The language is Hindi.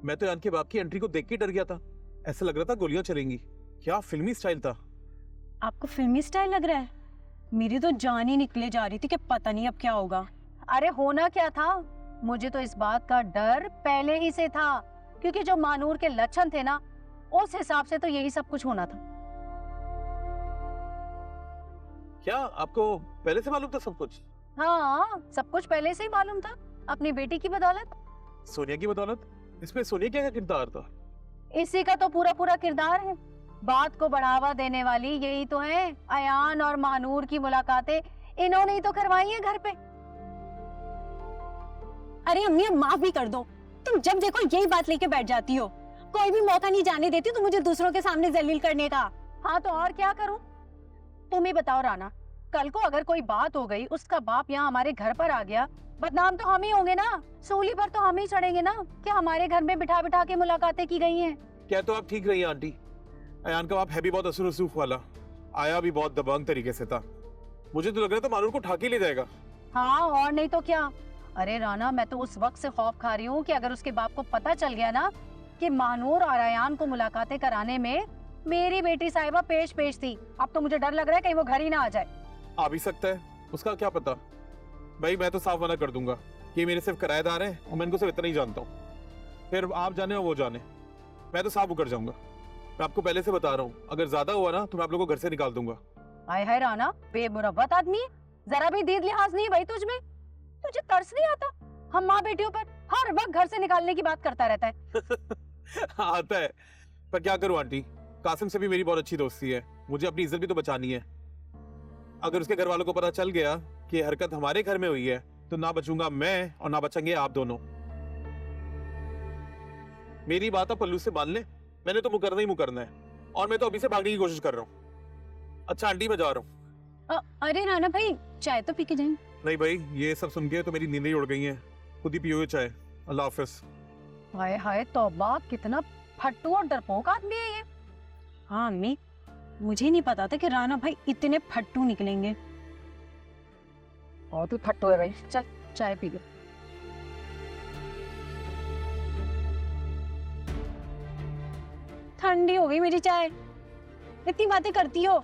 मैं तो यान के बाप की एंट्री को देख के डर गया था। ऐसा लग रहा था गोलियां चलेंगी। क्या फिल्मी स्टाइल था। आपको फिल्मी स्टाइल लग रहा है? मेरी तो जान ही निकले जा रही थी कि पता नहीं अब क्या होगा। अरे होना क्या था, मुझे तो इस बात का डर पहले ही से था, क्योंकि जो मानूर के लक्षण थे ना, उस हिसाब से तो यही सब कुछ होना था। क्या आपको पहले से मालूम था सब कुछ? हाँ, सब कुछ पहले से ही मालूम था, अपनी बेटी की बदौलत। सोनिया की बदौलत? इसमें सोनिया क्या किरदार था? इसी का तो पूरा पूरा किरदार है। बात को बढ़ावा देने वाली यही तो है। अयान और मानूर की मुलाकातें इन्होंने ही तो करवाई है घर पे। अरे अम्मी, अब माफ भी कर दो। तुम जब देखो यही बात लेके बैठ जाती हो। कोई भी मौका नहीं जाने देती तुम मुझे दूसरों के सामने जलील करने का। हाँ तो और क्या करूं? तुम ही बताओ राना, कल को अगर कोई बात हो गई, उसका बाप यहाँ हमारे घर पर आ गया, बदनाम तो हम ही होंगे ना। सूली पर तो हम ही चढ़ेंगे ना कि हमारे घर में बिठा बिठा के मुलाकातें की गई हैं। क्या तो आप ठीक रही हैं आंटी। अयान का बाप है भी बहुत असुर रसूख वाला, आया भी बहुत दबंग तरीके से था। मुझे तो लग रहा था मानूर को ठाके ले जाएगा। हाँ और नहीं तो क्या। अरे राना, मैं तो उस वक्त से खौफ खा रही हूँ कि अगर उसके बाप को पता चल गया ना कि मानूर और अयान को मुलाकातें कराने में मेरी बेटी साहिबा पेश थी, अब तो मुझे डर लग रहा है कहीं वो घर ही ना आ जाए। आ भी सकता है, उसका क्या पता। भाई मैं तो साफ मना कर दूंगा कि मेरे सिर्फ किराएदार हैं और मैं इनको सिर्फ इतना ही जानता हूँ। फिर आप जाने और वो जाने, मैं तो साफ उकर जाऊंगा। मैं आपको पहले से बता रहा हूँ, अगर ज्यादा हुआ ना तो मैं आप लोगों को घर से निकाल दूंगा। हाय हाय राना, बेमुरव्वत आदमी है, जरा भी दीद लिहाज नहीं भाई तुझमें। तुझे तरस नहीं आता? हम माँ बेटियों पर हर वक्त घर से निकालने की बात करता रहता है। आता है, पर क्या करूं आंटी, कासिम से भी मेरी बहुत अच्छी दोस्ती है, मुझे अपनी इज्जत भी तो बचानी है। अगर उसके घर वालों को पता चल गया कि हरकत हमारे घर में हुई है तो ना बचूंगा मैं और ना बचेंगे आप दोनों। मेरी बात आप पल्लू से मान ले, मैंने तो मुकरना ही मुकरना है, और मैं तो अभी से भागने की कोशिश कर रहा हूँ। अच्छा आंटी मैं जा रहा हूँ। अरे राना भाई, चाय तो पी के जाएं। नहीं भाई, ये सब सुन के तो मेरी नींदें ही उड़ गई हैं। खुद ही पियो चाय। अल्लाह हाफिज। हाय हाय तौबा, कितना फट्टू और डरपोक आदमी है ये। हाँ अम्मी, मुझे नहीं पता था कि राना भाई इतने फट्टू निकलेंगे। और तू फट्टू है भाई, चल चाय पी ले। ठंडी हो गई मेरी चाय। इतनी बातें करती हो।